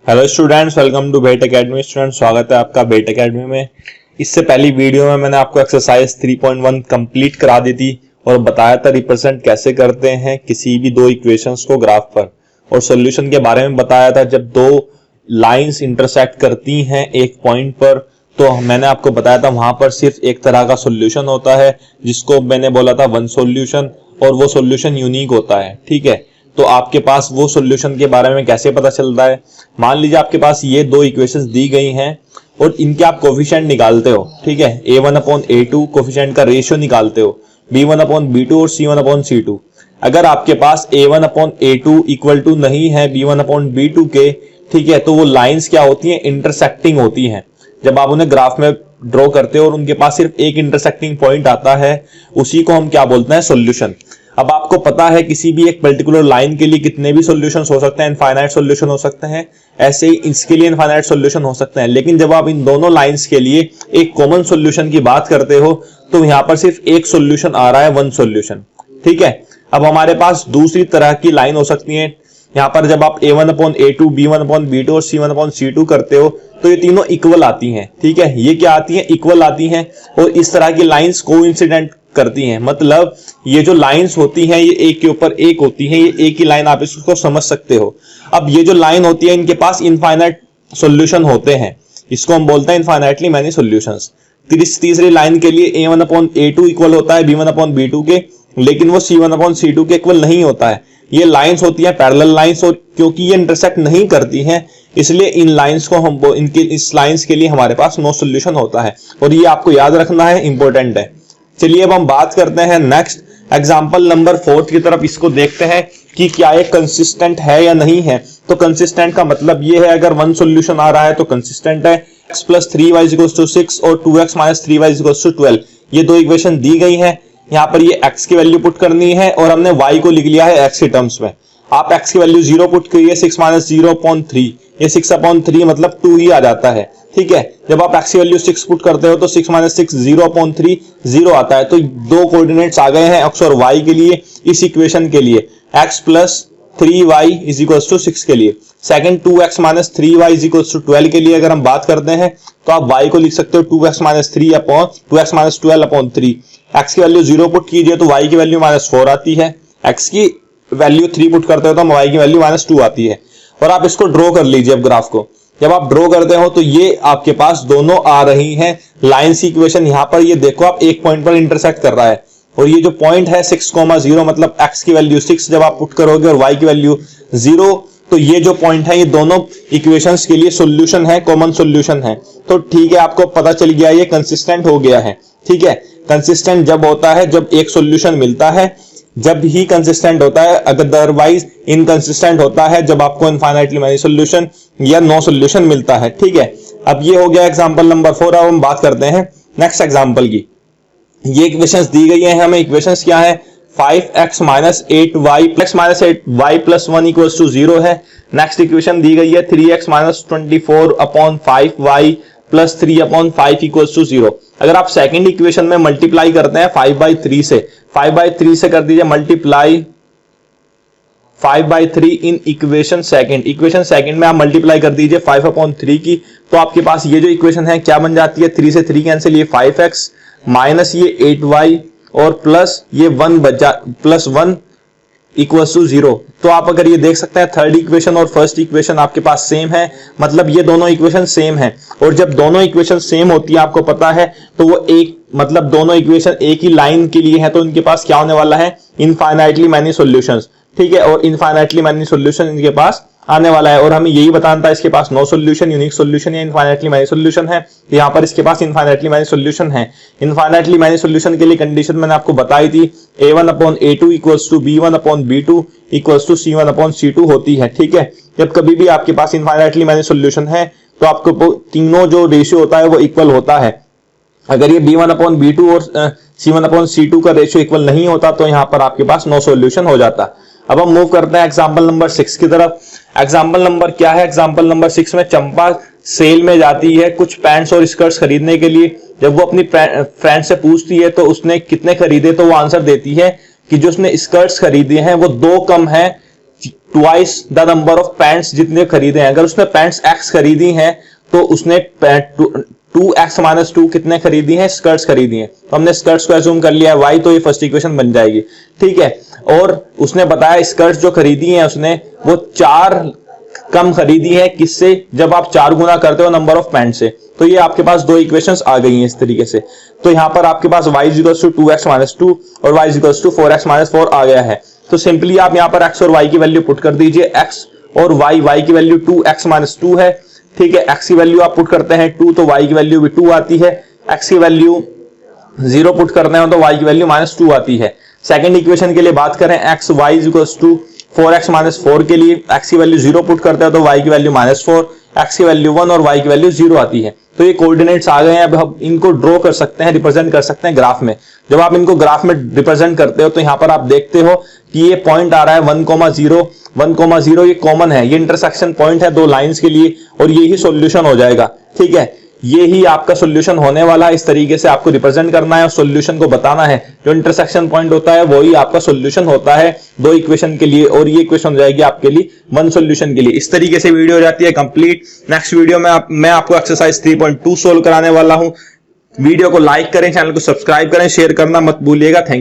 Hello students, welcome to Bet Academy. Student, स्वागत है आपका बेट एकेडमी में। इससे पहली वीडियो में मैंने आपको एक्सरसाइज 3.1 कंप्लीट करा दी थी और बताया था रिप्रेजेंट कैसे करते हैं किसी भी दो इक्वेशंस को ग्राफ पर, और सॉल्यूशन के बारे में बताया था। जब दो लाइंस इंटरसेक्ट करती हैं एक पॉइंट पर, तो मैंने आपको बताया था वहां पर सिर्फ एक तरह का सॉल्यूशन होता है, जिसको मैंने बोला था वन सॉल्यूशन, और वो सॉल्यूशन यूनिक होता है। ठीक है, तो आपके पास वो सॉल्यूशन के बारे में कैसे पता चलता है? मान लीजिए आपके पास ये दो इक्वेशंस दी गई हैं और इनके आप कोफिशिएंट निकालते हो। ठीक है, a1/a2 कोफिशिएंट का रेशियो निकालते हो, b1/b2 और c1/c2। अगर आपके पास a1/a2 इक्वल टू नहीं है b1/b2 के, ठीक है, तो वो लाइंस क्या होती हैं? इंटरसेक्टिंग होती हैं। जब आप उन्हें ग्राफ में ड्रॉ करते हो और उनके पास सिर्फ एक इंटरसेक्टिंग पॉइंट आता है, उसी को हम क्या बोलते हैं? सॉल्यूशन। अब आपको पता है किसी भी एक पर्टिकुलर लाइन के लिए कितने भी सॉल्यूशंस हो सकते हैं, इनफाइनाइट सॉल्यूशन हो सकते हैं, ऐसे ही इसके लिए इनफाइनाइट सॉल्यूशन हो सकते हैं। लेकिन जब आप इन दोनों लाइंस के लिए एक कॉमन सॉल्यूशन की बात करते हो, तो यहां पर सिर्फ एक सॉल्यूशन आ रहा है, वन सॉल्यूशन। ठीक है, अब हमारे पास दूसरी तरह की लाइन हो सकती है। यहां पर जब आप a1/a2, b1/b2 और c1/c2 करते हो, तो ये तीनों इक्वल आती हैं। ठीक है, ये क्या आती हैं? इक्वल आती हैं। और इस तरह की लाइंस कोइंसिडेंट करती हैं, मतलब ये जो लाइंस होती हैं ये एक के ऊपर एक होती हैं, ये एक ही लाइन, आप इसको समझ सकते हो। अब ये जो लाइन होती है इनके पास इनफाइनाइट सॉल्यूशन होते हैं, इसको हम बोलते हैं इनफाइनाइटली मैनी सॉल्यूशंस। तीसरी लाइन के लिए a1/a2 इक्वल होता है b1/b2 के, लेकिन वो c1/c2 के इक्वल नहीं होता है। ये लाइंस होती हैं पैरेलल लाइंस, और क्योंकि ये इंटरसेक्ट नहीं करती हैं, इसलिए इन लाइंस को हम इस लाइंस के लिए हमारे पास नो सॉल्यूशन होता है, और ये आपको याद रखना है, इंपॉर्टेंट है। चलिए अब हम बात करते हैं नेक्स्ट एग्जांपल नंबर 4 की तरफ। इसको देखते हैं कि क्या ये कंसिस्टेंट है या नहीं है। तो कंसिस्टेंट का मतलब ये है, अगर वन सॉल्यूशन आ रहा है तो कंसिस्टेंट है। x + 3y = 6 और 2x - 3y = 12, ये दो इक्वेशन दी गई हैं। यहाँ पर ये x की वैल्यू पुट करनी है और हमने y को लिख लिया है x के टर्म्स में। आप x की वैल्यू 0 पुट करिए, 6 - 0/3, ये 6/3 मतलब 2 ही आ जाता है। ठीक है, जब आप x की वैल्यू 6 पुट करते हो तो 6 - 6 0/3 0 आता है। तो दो कोऑर्डिनेट्स आ गए हैं x और y के लिए इस इक्वेशन के लिए, x + 3y = 6 के लिए। सेकंड 2x - 3y = 12 के लिए अगर हम बात करते हैं, तो आप y को लिख सकते हो 2x - 12/3। x की वैल्यू 0 पुट कीजिए तो y की वैल्यू -4 आती है। x की वैल्यू 3 पुट करते हो तो y की वैल्यू -2 आती है। और आप इसको ड्रॉ कर लीजिए। अब ग्राफ को जब आप ड्रॉ करते हो तो ये आपके पास दोनों आ रही हैं लाइंस की इक्वेशन। यहां पर ये देखो, आप एक पॉइंट पर इंटरसेक्ट कर रहा है, और ये जो पॉइंट है 6,0 मतलब x की वैल्यू 6 जब आप पुट करोगे और y की वैल्यू 0, तो ये जो पॉइंट है ये दोनों इक्वेशंस के लिए सॉल्यूशन है, कॉमन सॉल्यूशन है। तो ठीक है, आपको पता चल गया ये कंसिस्टेंट हो गया है। ठीक है, कंसिस्टेंट जब होता है जब एक सॉल्यूशन मिलता है, जब ही कंसिस्टेंट होता है। अदरवाइज इनकंसिस्टेंट होता है जब आपको इनफाइनाइटली मैनी सॉल्यूशन या नो सॉल्यूशन मिलता है। ठीक है, अब ये हो गया एग्जांपल नंबर 4। अब हम बात करते हैं नेक्स्ट एग्जांपल की। ये इक्वेशंस दी गई है हमें। इक्वेशंस क्या है? 5x - 8y x - 8y + 1 = 0 है। नेक्स्ट इक्वेशन दी गई है 3x - 24/5y + 3/5 = 0। अगर आप सेकंड इक्वेशन में मल्टीप्लाई करते हैं 5/3 से, 5/3 से कर दीजिए मल्टीप्लाई 5/3 इन इक्वेशन सेकंड में आप मल्टीप्लाई कर दीजिए 5/3 की, तो आपके पास ये जो इक्वेशन है क्या बन जाती है? 3 से 3 कैंसिल, ये 5x माइनस ये 8y और प्लस ये 1 बचा, +1 = 0। तो आप अगर ये देख सकते हैं थर्ड इक्वेशन और फर्स्ट इक्वेशन आपके पास सेम है, मतलब ये दोनों इक्वेशन सेम है। और जब दोनों इक्वेशन सेम होती है, आपको पता है, तो वो एक मतलब दोनों इक्वेशन एक ही लाइन के लिए है, तो इनके पास क्या होने वाला है? Infinitely many solutions. ठीक है, और इनफाइनाइटली मैनी सॉल्यूशन इनके पास आने वाला है। और हमें यही बताना था इसके पास नो सॉल्यूशन, यूनिक सॉल्यूशन या इनफाइनाइटली मैनी सॉल्यूशन है। यहाँ पर इसके पास इनफाइनाइटली मैनी सॉल्यूशन है। इनफाइनाइटली मैनी सॉल्यूशन के लिए कंडीशन मैंने आपको बताई थी, a1/a2 = b1/b2 = c1/c2 होती है। ठीक है, जब कभी भी आपके पास इनफाइनाइटली मैनी सॉल्यूशन है तो आपको तीनों जो रेशियो होता है वो इक्वल होता है। अगर ये b1/b2 और c1/c2 का रेशियो इक्वल नहीं होता तो यहां पर आपके पास नो सॉल्यूशन हो जाता। अब हम मूव करते हैं एग्जांपल नंबर 6 की तरफ। एग्जांपल नंबर क्या है? एग्जांपल नंबर 6 में चंपा सेल में जाती है कुछ पैंट्स और स्कर्ट्स खरीदने के लिए। जब वो अपनी फ्रेंड से पूछती है तो उसने कितने खरीदे, तो वो आंसर देती है कि जो उसने स्कर्ट्स खरीदे हैं वो 2 कम है twice the number of pants जितने खरीदे हैं। अगर उसने पैंट्स एक्स खरीदी हैं तो उसने 2x-2 कितने खरीदी हैं, स्कर्ट्स खरीदी हैं। तो हमने स्कर्ट्स को एज्यूम कर लिया है y, तो ये फर्स्ट इक्वेशन बन जाएगी, ठीक है। और उसने बताया स्कर्ट्स जो खरीदी हैं उसने वो 4 कम खरीदी है, किससे, जब आप 4 गुना करते हो नंबर ऑफ पैंट से। तो ये आपके पास 2 इक्वेशंस आ गई हैं इस तरीके से। तो यहां पर आपके पास y = 2x-2 और y = 4x-4 आ गया है। तो सिंपली आप यहां पर x और y की वैल्यू पुट कर दीजिए। x और y की वैल्यू 2x-2 है, ठीक है। x की वैल्यू आप पुट करते हैं 2 तो y की वैल्यू भी 2 आती है। x की वैल्यू 0 पुट करते हैं तो y की वैल्यू -2 आती है। सेकंड इक्वेशन के लिए बात करें x y = 4x-4 के लिए x की वैल्यू 0 पुट करते हैं तो y की वैल्यू -4, x की वैल्यू 1 और y की वैल्यू 0 आती है। तो ये कोऑर्डिनेट्स आ गए हैं। अब हम इनको ड्रॉ कर सकते हैं, रिप्रेजेंट कर सकते हैं ग्राफ में। जब आप इनको ग्राफ में रिप्रेजेंट करते हो तो यहां पर आप देखते हो कि ये पॉइंट आ रहा है 1,0, 1,0 ये कॉमन है, ये इंटरसेक्शन पॉइंट है 2 लाइंस के लिए और ये ही सॉल्यूशन हो जाएगा, ठीक है। ये ही आपका सॉल्यूशन होने वाला है। इस तरीके से आपको रिप्रेजेंट करना है और सॉल्यूशन को बताना है। जो इंटरसेक्शन पॉइंट होता है वही आपका सॉल्यूशन होता है 2 इक्वेशन के लिए, और ये इक्वेशन हो जाएगी आपके लिए 1 सॉल्यूशन के लिए। इस तरीके से वीडियो हो जाती है कंप्लीट। नेक्स्ट वीडियो में मैं आपको एक्सरसाइज 3.2 सोल्व कराने वाला हूं। वीडियो को लाइक करें, चैनल को सब्सक्राइब करें, शेयर करना मत भूलिएगा। थैंक